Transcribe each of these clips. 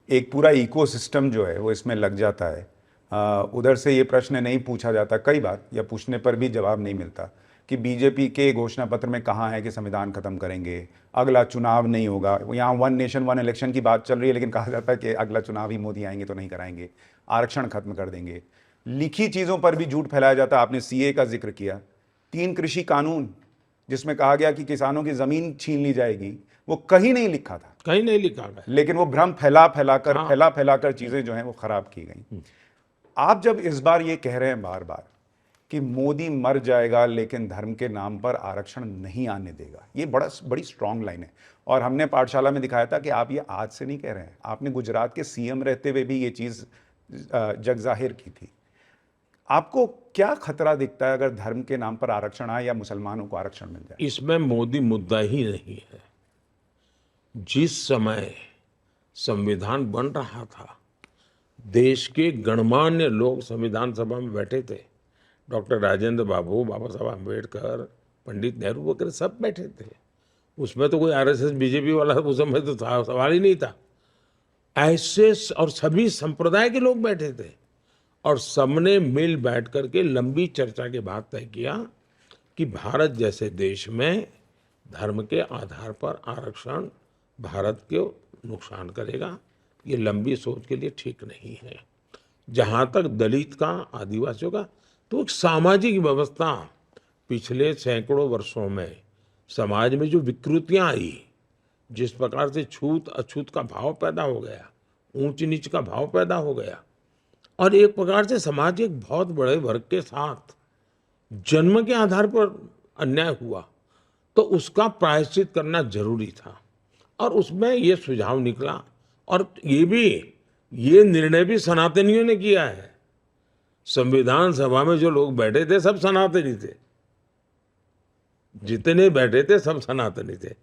एक पूरा इकोसिस्टम जो है वो इसमें लग जाता है। उधर से ये प्रश्न नहीं पूछा जाता कई बार, या पूछने पर भी जवाब नहीं मिलता कि बीजेपी के घोषणा पत्र में कहाँ है कि संविधान खत्म करेंगे, अगला चुनाव नहीं होगा। यहाँ वन नेशन वन इलेक्शन की बात चल रही है, लेकिन कहा जाता है कि अगला चुनाव ही मोदी आएंगे तो नहीं कराएंगे, आरक्षण खत्म कर देंगे। लिखी चीज़ों पर भी झूठ फैलाया जाता है। आपने सीए का जिक्र किया, 3 कृषि कानून जिसमें कहा गया कि किसानों की ज़मीन छीन ली जाएगी, वो कहीं नहीं लिखा था, कहीं नहीं लिखा गया, लेकिन वो भ्रम फैला फैलाकर चीज़ें जो हैं वो खराब की गई। आप जब इस बार ये कह रहे हैं बार बार कि मोदी मर जाएगा लेकिन धर्म के नाम पर आरक्षण नहीं आने देगा, ये बड़ी स्ट्रांग लाइन है। और हमने पाठशाला में दिखाया था कि आप ये आज से नहीं कह रहे हैं, आपने गुजरात के सीएम रहते हुए भी ये चीज़ जग जाहिर की थी। आपको क्या खतरा दिखता है अगर धर्म के नाम पर आरक्षण आए या मुसलमानों को आरक्षण मिल जाए? इसमें मोदी मुद्दा ही नहीं है। जिस समय संविधान बन रहा था, देश के गणमान्य लोग संविधान सभा में बैठे थे। डॉक्टर राजेंद्र बाबू, बाबा साहब अम्बेडकर, पंडित नेहरू वगैरह सब बैठे थे। उसमें तो कोई आरएसएस बीजेपी वाला उस समय तो सवाल ही नहीं था। ऐसे और सभी संप्रदाय के लोग बैठे थे और सबने मिल बैठ करके लंबी चर्चा के बाद तय किया कि भारत जैसे देश में धर्म के आधार पर आरक्षण भारत को नुकसान करेगा, ये लंबी सोच के लिए ठीक नहीं है। जहाँ तक दलित का, आदिवासियों का, तो एक सामाजिक व्यवस्था पिछले सैकड़ों वर्षों में समाज में जो विकृतियाँ आई, जिस प्रकार से छूत अछूत का भाव पैदा हो गया, ऊंच नीच का भाव पैदा हो गया, और एक प्रकार से समाज एक बहुत बड़े वर्ग के साथ जन्म के आधार पर अन्याय हुआ, तो उसका प्रायश्चित करना जरूरी था। और उसमें ये सुझाव निकला, और ये निर्णय भी सनातनियों ने किया है। संविधान सभा में जो लोग बैठे थे सब सनातनी थे, जितने बैठे थे सब सनातनी थे।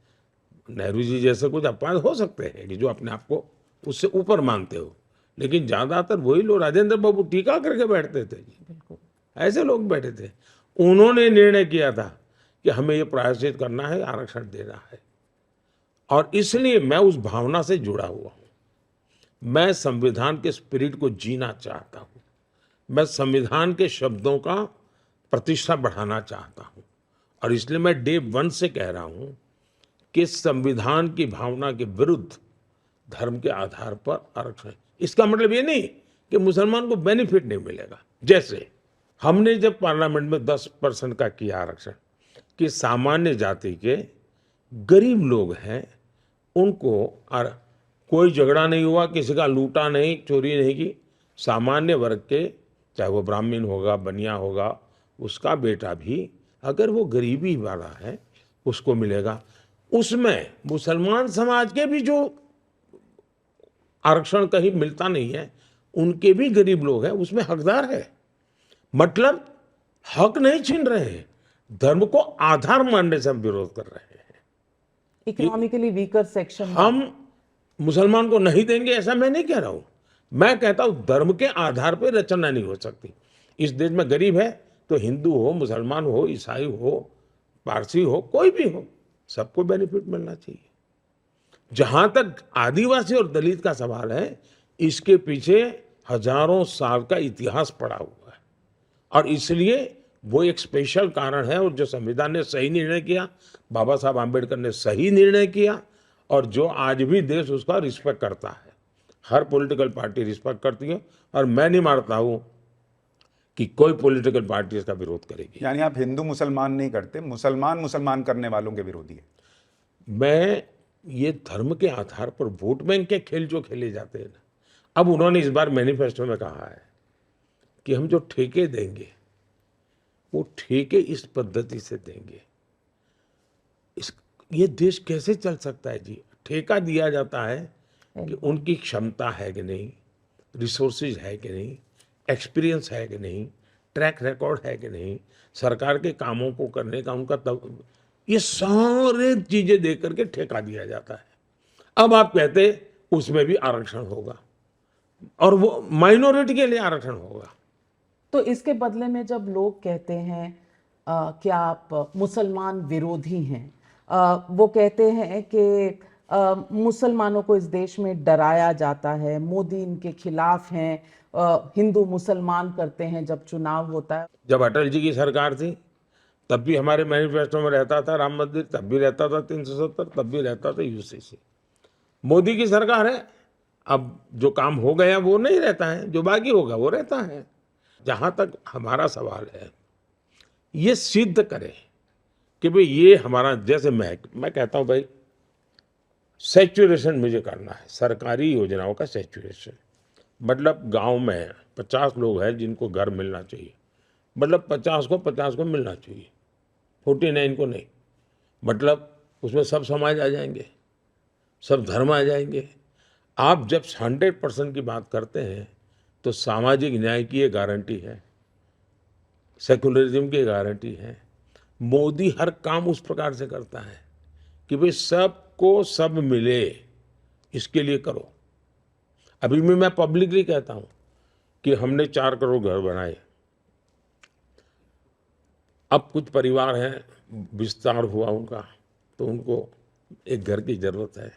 नेहरू जी जैसे कुछ अपवाद हो सकते हैं कि जो अपने आप को उससे ऊपर मानते हो, लेकिन ज्यादातर वही लोग, राजेंद्र बाबू टीका करके बैठते थे, ऐसे लोग बैठे थे। उन्होंने निर्णय किया था कि हमें ये प्रायश्चित करना है, आरक्षण देना है, और इसलिए मैं उस भावना से जुड़ा हुआ हूं। मैं संविधान के स्पिरिट को जीना चाहता हूं, मैं संविधान के शब्दों का प्रतिष्ठा बढ़ाना चाहता हूं, और इसलिए मैं डे 1 से कह रहा हूं कि संविधान की भावना के विरुद्ध धर्म के आधार पर आरक्षण। इसका मतलब ये नहीं कि मुसलमान को बेनिफिट नहीं मिलेगा। जैसे हमने जब पार्लियामेंट में 10% का किया आरक्षण, कि सामान्य जाति के गरीब लोग हैं उनको, और कोई झगड़ा नहीं हुआ, किसी का लूटा नहीं, चोरी नहीं की, सामान्य वर्ग के, चाहे वो ब्राह्मण होगा, बनिया होगा, उसका बेटा भी अगर वो गरीबी वाला है उसको मिलेगा। उसमें मुसलमान समाज के भी जो आरक्षण कहीं मिलता नहीं है, उनके भी गरीब लोग हैं, उसमें हकदार है। मतलब हक नहीं छीन रहे हैं, धर्म को आधार मानने से हम विरोध कर रहे हैं। इकोनॉमिकली वीकर सेक्शन हम मुसलमान को नहीं देंगे ऐसा मैं नहीं कह रहा हूं। मैं कहता हूं धर्म के आधार पर रचना नहीं हो सकती। इस देश में गरीब है तो हिंदू हो, मुसलमान हो, ईसाई हो, पारसी हो, कोई भी हो, सबको बेनिफिट मिलना चाहिए। जहां तक आदिवासी और दलित का सवाल है, इसके पीछे हजारों साल का इतिहास पड़ा हुआ है, और इसलिए वो एक स्पेशल कारण है। और जो संविधान ने सही निर्णय किया, बाबा साहब आम्बेडकर ने सही निर्णय किया, और जो आज भी देश उसका रिस्पेक्ट करता है, हर पॉलिटिकल पार्टी रिस्पेक्ट करती है, और मैं नहीं मानता हूं कि कोई पॉलिटिकल पार्टी इसका विरोध करेगी। यानी आप हिंदू मुसलमान नहीं करते, मुसलमान करने वालों के विरोधी है। मैं ये धर्म के आधार पर वोट बैंक के खेल जो खेले जाते हैं ना, अब उन्होंने इस बार मैनिफेस्टो में कहा है कि हम जो ठेके देंगे वो ठेके इस पद्धति से देंगे। ये देश कैसे चल सकता है जी? ठेका दिया जाता है कि उनकी क्षमता है कि नहीं, रिसोर्सेज है कि नहीं, एक्सपीरियंस है कि नहीं, ट्रैक रिकॉर्ड है कि नहीं, सरकार के कामों को करने का उनका ये सारे चीजें देख करके ठेका दिया जाता है। अब आप कहते उसमें भी आरक्षण होगा, और वो माइनॉरिटी के लिए आरक्षण होगा। तो इसके बदले में जब लोग कहते हैं कि आप मुसलमान विरोधी हैं, वो कहते हैं कि मुसलमानों को इस देश में डराया जाता है, मोदी इनके खिलाफ हैं, हिंदू मुसलमान करते हैं जब चुनाव होता है। जब अटल जी की सरकार थी तब भी हमारे मैनिफेस्टो में रहता था राम मंदिर, तब भी रहता था 370, तब भी रहता था यूसीसी। मोदी की सरकार है, अब जो काम हो गया वो नहीं रहता है, जो बाकी होगा वो रहता है। जहां तक हमारा सवाल है, ये सिद्ध करें कि भाई ये हमारा, जैसे मैं कहता हूं भाई, सैचुरेशन मुझे करना है, सरकारी योजनाओं का सैचुरेशन। मतलब गांव में 50 लोग हैं जिनको घर मिलना चाहिए, मतलब 50 को मिलना चाहिए, 49 को नहीं। मतलब उसमें सब समाज आ जाएंगे, सब धर्म आ जाएंगे। आप जब 100% की बात करते हैं तो सामाजिक न्याय की ये गारंटी है, सेकुलरिज्म की गारंटी है। मोदी हर काम उस प्रकार से करता है कि भाई सबको सब मिले, इसके लिए करो। अभी भी मैं पब्लिकली कहता हूं कि हमने 4 करोड़ घर बनाए। अब कुछ परिवार हैं, विस्तार हुआ उनका, तो उनको एक घर की जरूरत है।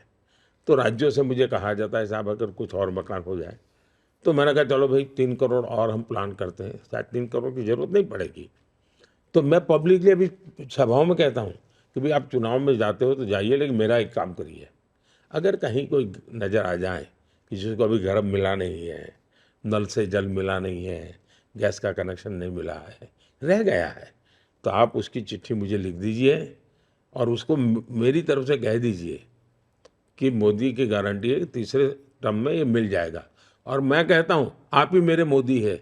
तो राज्यों से मुझे कहा जाता है साहब अगर कुछ और मकान हो जाए, तो मैंने कहा चलो भाई 3 करोड़ और हम प्लान करते हैं, शायद 3 करोड़ की जरूरत नहीं पड़ेगी। तो मैं पब्लिकली अभी सभाओं में कहता हूँ कि भाई आप चुनाव में जाते हो तो जाइए, लेकिन मेरा एक काम करिए, अगर कहीं कोई नज़र आ जाए किसी को अभी घर मिला नहीं है, नल से जल मिला नहीं है, गैस का कनेक्शन नहीं मिला है, रह गया है, तो आप उसकी चिट्ठी मुझे लिख दीजिए और उसको मेरी तरफ से कह दीजिए कि मोदी की गारंटी है कि तीसरे टर्म में ये मिल जाएगा। और मैं कहता हूँ आप ही मेरे मोदी है,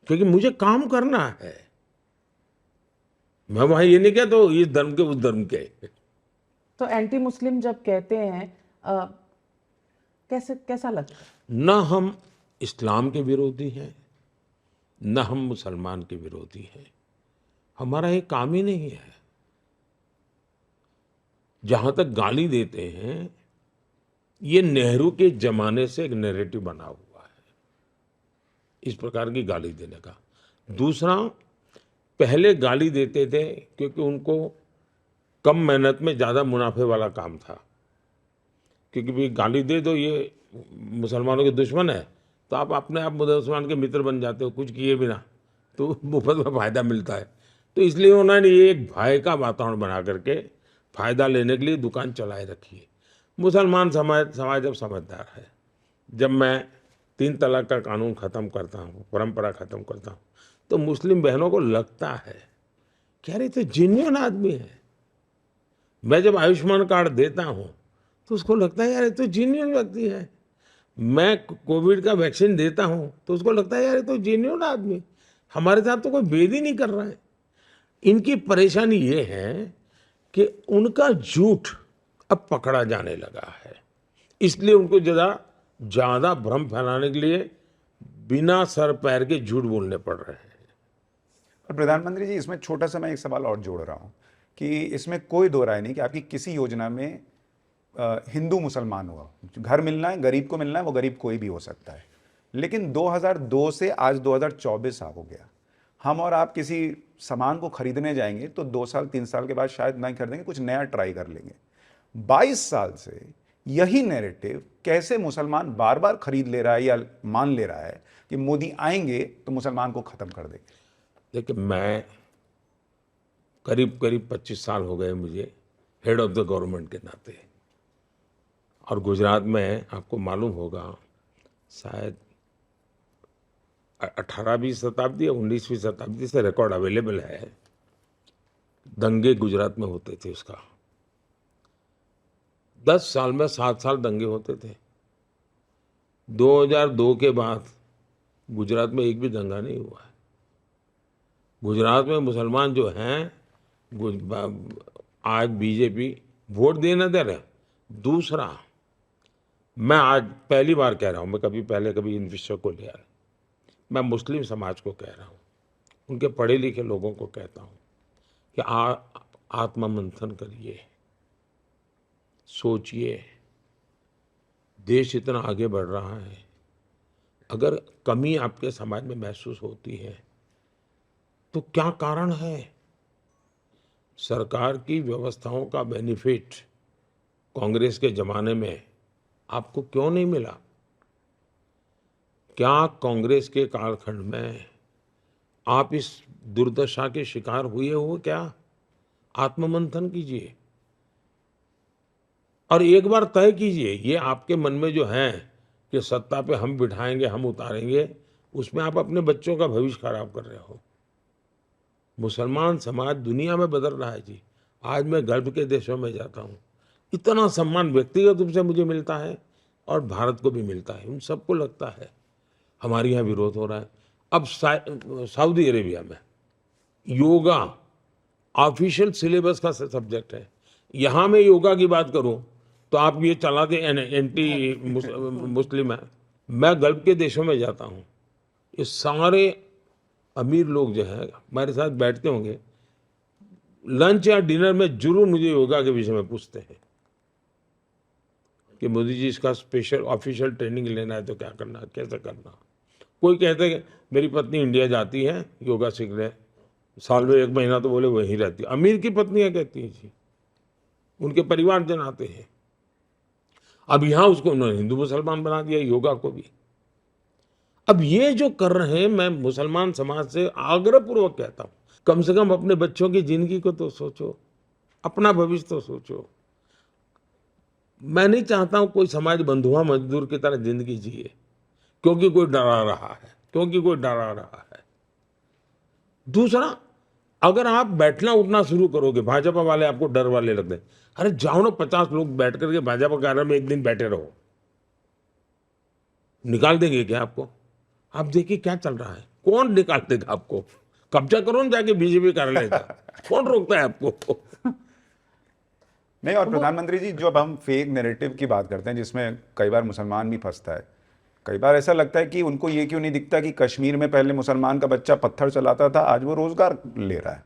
क्योंकि मुझे काम करना है। मैं वहां ये नहीं कहता हूँ इस धर्म के उस धर्म के। तो एंटी मुस्लिम जब कहते हैं, कैसा लगता है? न हम इस्लाम के विरोधी हैं, न हम मुसलमान के विरोधी हैं, हमारा ये काम ही नहीं है। जहां तक गाली देते हैं, ये नेहरू के जमाने से एक नैरेटिव बना हुआ है, इस प्रकार की गाली देने का। दूसरा, पहले गाली देते थे क्योंकि उनको कम मेहनत में ज़्यादा मुनाफे वाला काम था, क्योंकि भाई गाली दे दो ये मुसलमानों के दुश्मन है, तो आप अपने आप मुसलमान के मित्र बन जाते हो, कुछ किए बिना, तो मुफ्त में फ़ायदा मिलता है। तो इसलिए उन्होंने ये एक भय का वातावरण बना करके फ़ायदा लेने के लिए दुकान चलाए रखी है। मुसलमान समाज अब समझदार है। जब मैं 3 तलाक का कानून ख़त्म करता हूँ, परंपरा ख़त्म करता हूँ, तो मुस्लिम बहनों को लगता है कि अरे तो जेन्युइन आदमी है। मैं जब आयुष्मान कार्ड देता हूँ तो उसको लगता है यार ये तो जेन्युइन व्यक्ति है। मैं कोविड का वैक्सीन देता हूँ तो उसको लगता है यार ये तो जेन्युइन आदमी, हमारे साथ तो कोई भेद ही नहीं कर रहा है। इनकी परेशानी ये है कि उनका झूठ अब पकड़ा जाने लगा है, इसलिए उनको ज़्यादा भ्रम फैलाने के लिए बिना सर पैर के झूठ बोलने पड़ रहे हैं। और प्रधानमंत्री जी, इसमें छोटा सा मैं एक सवाल और जोड़ रहा हूँ कि इसमें कोई दो राय नहीं कि आपकी किसी योजना में हिंदू मुसलमान हुआ, घर मिलना है, गरीब को मिलना है, वो गरीब कोई भी हो सकता है। लेकिन 2002 से आज 2024 हो गया, हम और आप किसी सामान को खरीदने जाएंगे तो 2 साल 3 साल के बाद शायद नहीं खरीदेंगे, कुछ नया ट्राई कर लेंगे। 22 साल से यही नैरेटिव कैसे मुसलमान बार बार खरीद ले रहा है या मान ले रहा है कि मोदी आएंगे तो मुसलमान को खत्म कर देंगे। देखिए, मैं करीब 25 साल हो गए मुझे हेड ऑफ द गवर्नमेंट के नाते, और गुजरात में आपको मालूम होगा शायद 18वीं शताब्दी या 19वीं शताब्दी से रिकॉर्ड अवेलेबल है, दंगे गुजरात में होते थे। उसका 10 साल में 7 साल दंगे होते थे। 2002 के बाद गुजरात में एक भी दंगा नहीं हुआ है। गुजरात में मुसलमान जो हैं आज बीजेपी वोट देना दे रहे। दूसरा, मैं आज पहली बार कह रहा हूँ, मैं कभी इन विषयों को लिया, मैं मुस्लिम समाज को कह रहा हूँ, उनके पढ़े लिखे लोगों को कहता हूँ कि आत्ममंथन करिए, सोचिए, देश इतना आगे बढ़ रहा है, अगर कमी आपके समाज में महसूस होती है तो क्या कारण है? सरकार की व्यवस्थाओं का बेनिफिट कांग्रेस के जमाने में आपको क्यों नहीं मिला? क्या कांग्रेस के कालखंड में आप इस दुर्दशा के शिकार हुए हो क्या? आत्ममंथन कीजिए और एक बार तय कीजिए, ये आपके मन में जो है कि सत्ता पे हम बिठाएंगे, हम उतारेंगे, उसमें आप अपने बच्चों का भविष्य खराब कर रहे हो। मुसलमान समाज दुनिया में बदल रहा है जी। आज मैं गल्फ के देशों में जाता हूँ, इतना सम्मान व्यक्तिगत रूप से मुझे मिलता है और भारत को भी मिलता है। उन सबको लगता है हमारे यहाँ विरोध हो रहा है। अब सऊदी अरेबिया में योगा ऑफिशियल सिलेबस का सब्जेक्ट है। यहाँ मैं योगा की बात करूँ तो आप ये चला दे एंटी मुस्लिम है। मैं गल्फ के देशों में जाता हूँ, ये सारे अमीर लोग जो है हमारे साथ बैठते होंगे, लंच या डिनर में जरूर मुझे योगा के विषय में पूछते हैं कि मोदी जी इसका स्पेशल ऑफिशियल ट्रेनिंग लेना है तो क्या करना, कैसे करना। कोई कहते हैं मेरी पत्नी इंडिया जाती है योगा सीखने, साल में 1 महीना तो बोले वहीं रहती है। अमीर की पत्नियां कहती हैं जी, उनके परिवारजन आते हैं। अब यहाँ उसको उन्होंने हिंदू मुसलमान बना दिया, योगा को भी। अब ये जो कर रहे हैं, मैं मुसलमान समाज से आग्रहपूर्वक कहता हूँ, कम से कम अपने बच्चों की जिंदगी को तो सोचो, अपना भविष्य तो सोचो। मैं नहीं चाहता हूं कोई समाज बंधुआ मजदूर की तरह जिंदगी जिए क्योंकि कोई डरा रहा है। दूसरा, अगर आप बैठना उठना शुरू करोगे, भाजपा वाले आपको डर वाले लगते हैं, अरे जाओ ना 50 लोग बैठ करके भाजपा कार्यालय में एक दिन बैठे रहो, निकाल देंगे क्या आपको? आप देखिए क्या चल रहा है, कौन निकाल देगा आपको? कब्जा करो ना जाके बीजेपी कार्यालय का, कौन रोकता है आपको? नहीं, और प्रधानमंत्री जी, जो अब हम फेक नैरेटिव की बात करते हैं जिसमें कई बार मुसलमान भी फंसता है, कई बार ऐसा लगता है कि उनको ये क्यों नहीं दिखता कि कश्मीर में पहले मुसलमान का बच्चा पत्थर चलाता था, आज वो रोजगार ले रहा है।